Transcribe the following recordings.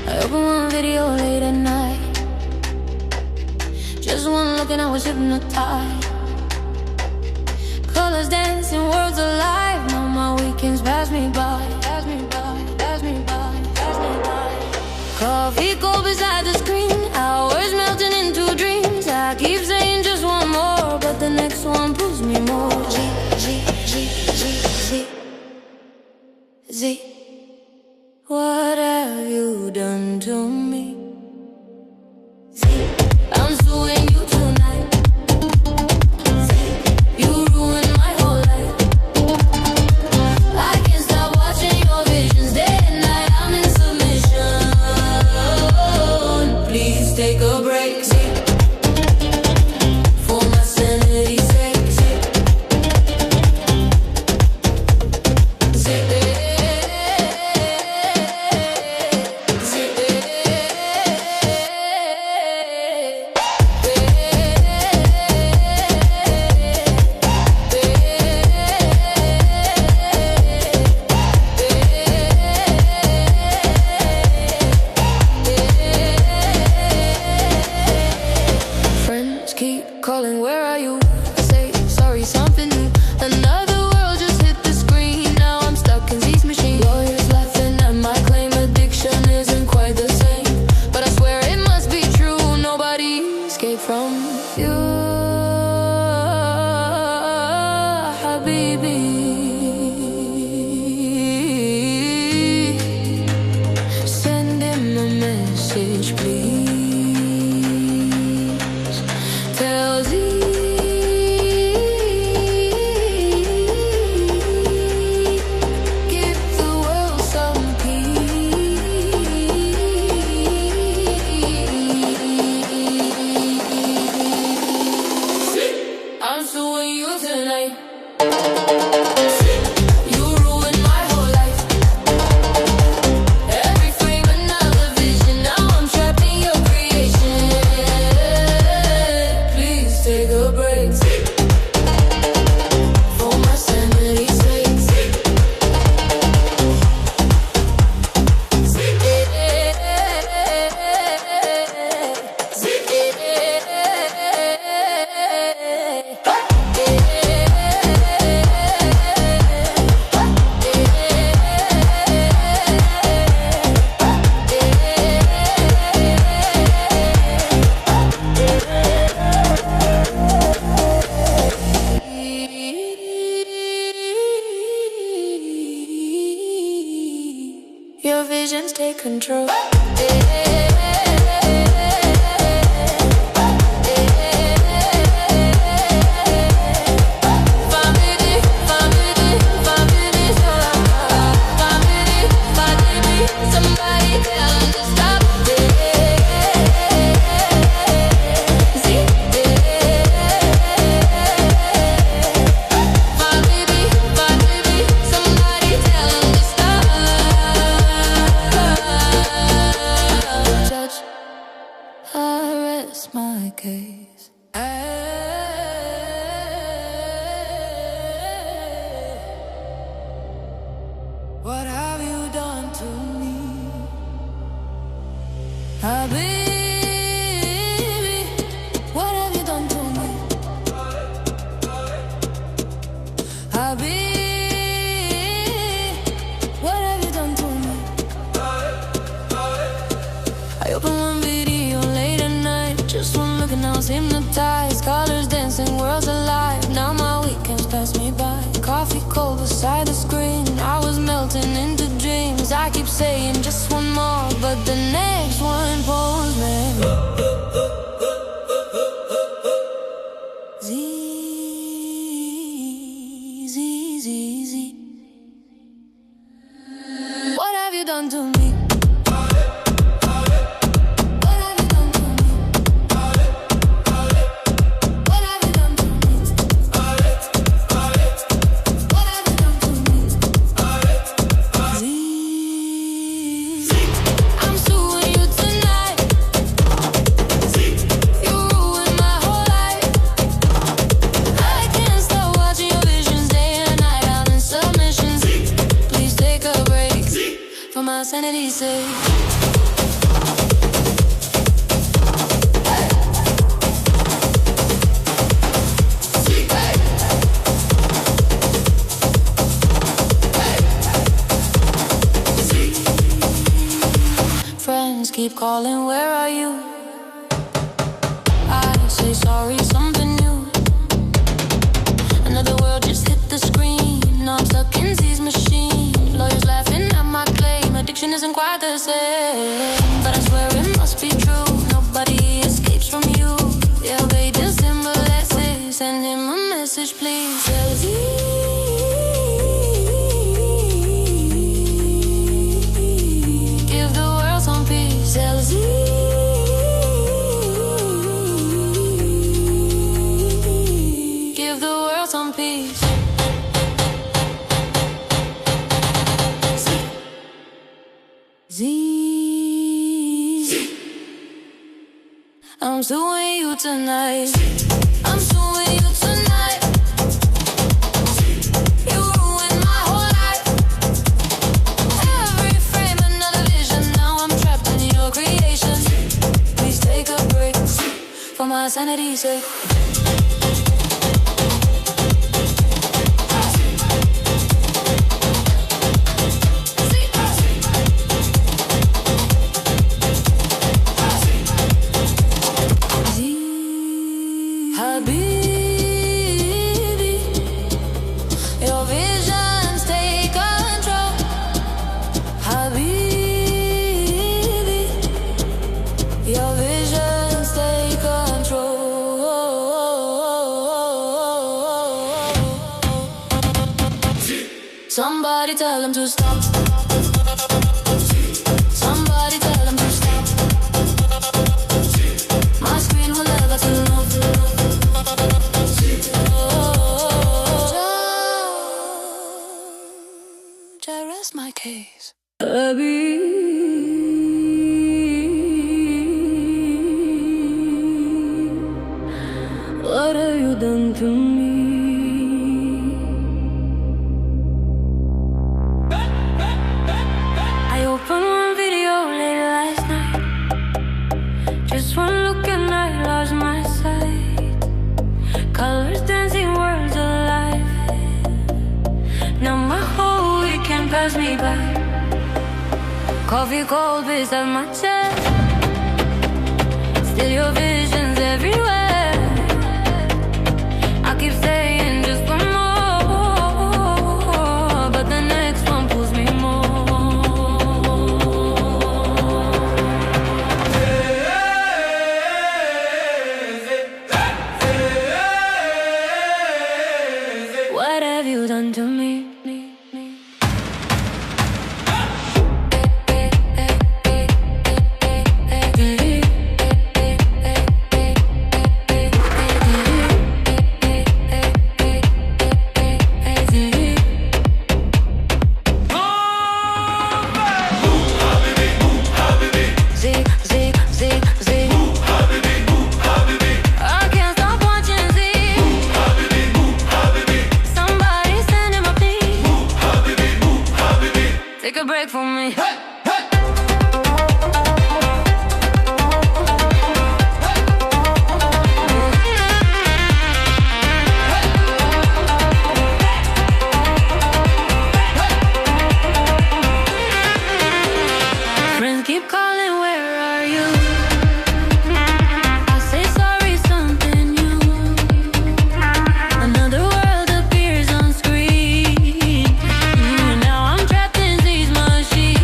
I opened one video late at night. Just one look and I was hypnotized. Colors dancing, worlds alive. Now my weekends pass me by. Pass me by, pass me by, pass me by. Coffee cold beside the screen, hours melting into dreams. I keep saying just one more, but the next one pulls me more. Z, what have you done to me? Z, I'm suing you tonight. Z, you ruined my whole life. I can't stop watching your visions day and night. I'm in submission. Please take a break, Z, for my sanity's sake. Z, friends keep calling, where are you? I say sorry, something new. Another world just hit the screen. Now I'm stuck in these machines. Lawyers laughing at my claim. Addiction isn't quite the same, but I swear it must be true. Nobody escaped from you, Habibi. Send him a message, please. Tell Z, give the world some peace. I'm suing you tonight. You ruined my whole life. Every frame another vision. Now I'm trapped in your creation. Please take a break for my sanity's sake. Your visions take control. Somebody tell them to stop. Somebody tell them to stop. Judge, I rest my case. What have you done to me? Habibi, what have you done to me? Habibi, what have you done to me? I opened one video late at night. Just one look and I was hypnotized. Colors dancing, worlds alive. Now my weekends pass me by. Coffee cold beside the screen. I was melting into dreams. I keep saying just one more, but the next one pulls me. Z, Z, Z, Z. What have you done to me? What have you done to me? What have you done to me? What have you done to me? Z, I'm suing you tonight. You ruined my whole life. I can't stop watching your visions day and night. I'm in submission. Please take a break for my sanity's sake. keep calling, where are you? I say sorry, something new. Another world just hit the screen. I'm stuck in Z's machine. Lawyers laughing at my claim. Addiction isn't quite the same, but I swear it must be true. Nobody escapes from you. The elevator symbolizes. Send him a message, please. Tell Z. Give the world some peace. Tell Z. Give the world some peace. Z. I'm suing you tonight. I'm suing you tonight. You ruined my whole life. Every frame another vision. Now I'm trapped in your creation. Please take a break for my sanity's sake. Somebody tell him to stop. Somebody tell him to stop. My screen will never turn off. Judge, I rest my case. What have you done to me? I opened one video late last night. Just one look and I lost my sight. Colors dancing, words alive. Now my whole week can't pass me by. Coffee cold beside my chest. Still your visions everywhere. I keep saying just one more, but the next one pulls me more. What have you done to me? Take a break from me. Friends keep calling, where are you? I say sorry, something new. Another world appears on screen. Now I'm trapped in these machines.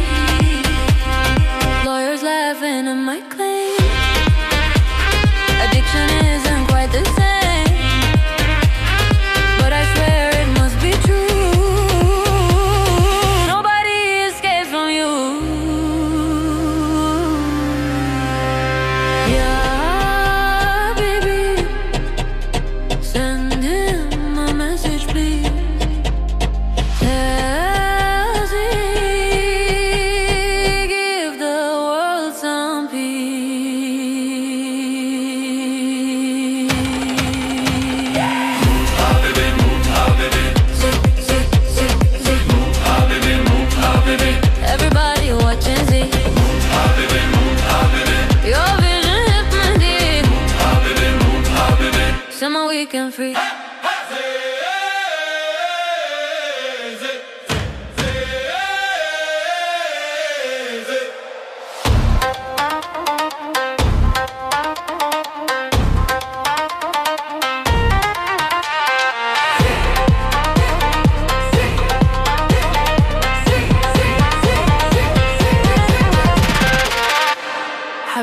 Lawyers laughing at my claim. Addiction isn't quite the same, but I swear it must be true. Nobody escapes from you. Yeah, baby, send him a message, please. Tell Z, give the world some peace. Everybody watching Z. Your vision hypnotic. Summer weekend free.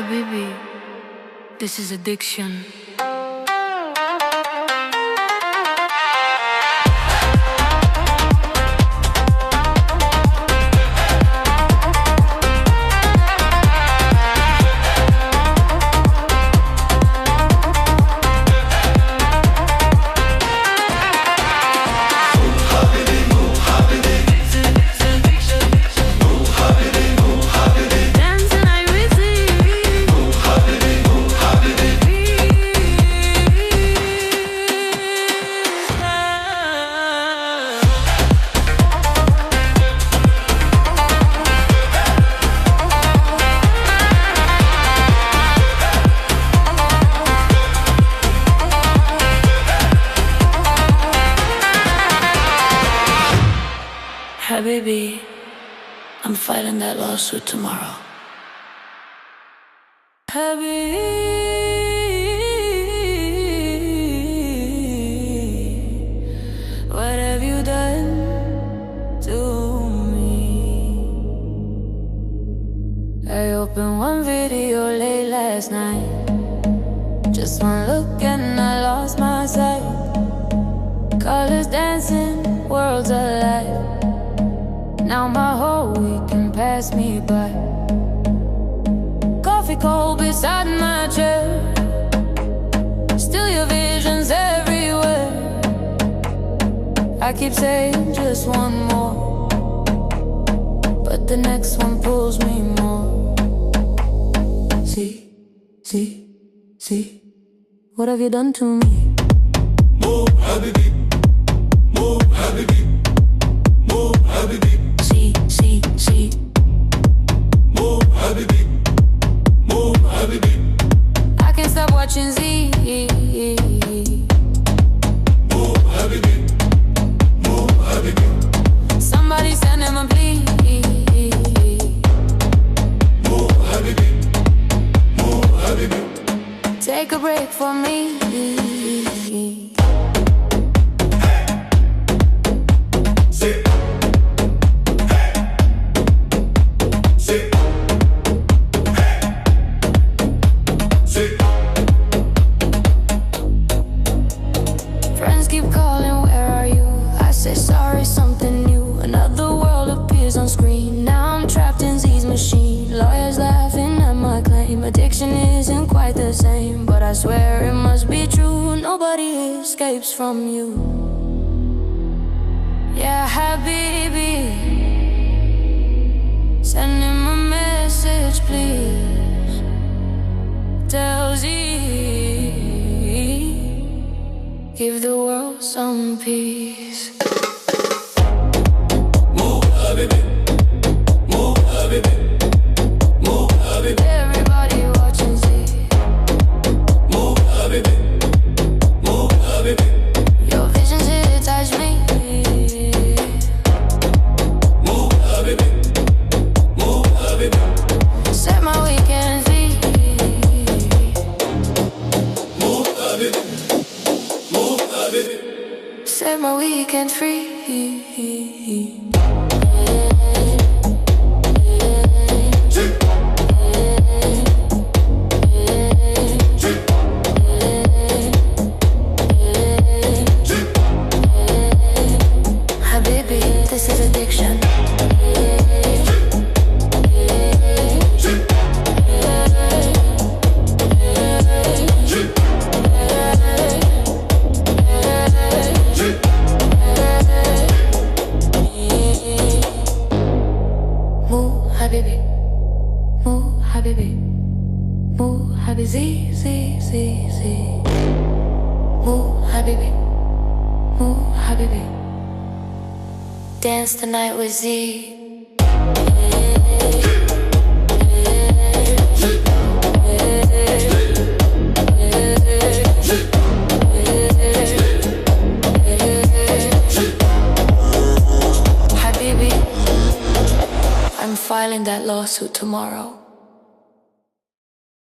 Habibi, this is addiction. Habibi, I'm fighting that lawsuit tomorrow. Habibi, what have you done to me? I opened one video late last night, just one look and I lost my sight. Colors dancing, worlds alive. Now my whole weekend passed me by. Coffee cold beside my chair, still your vision's everywhere. I keep saying just one more, but the next one pulls me more. See, what have you done to me? Move, Habibi. Move, Habibi. Move, Habibi. See. Move, Habibi. Move, Habibi. I can't stop watching Z. Move, Habibi. Move, Habibi. Somebody send him a plea. Move, Habibi. Move, Habibi. Take a break for me. Sit. Friends keep calling, where are you? I say sorry, something new. Another world appears on screen. Now I'm trapped in Z's machine. Lawyers laughing at my claim. Addiction isn't quite the same, but I swear it must be true. Nobody escapes from you. Yeah, Habibi, send him a message, please. Tell Z, give the world some peace. Move, Habibi. Move, Habibi. Move, Habibi. Everybody watching Z. Move, Habibi. Move, Habibi. Your visions here touch me. Move, Habibi. Move, Habibi. Set my weekend free. Move, Habibi. Move, Habibi. Set my weekend free. Habibi, this is addiction. Move, Habibi. Move, Habibi. Move, Habibi. Z. Move, Habibi. Move, Habibi. Dance tonight with Z. Habibi, I'm filing that lawsuit tomorrow.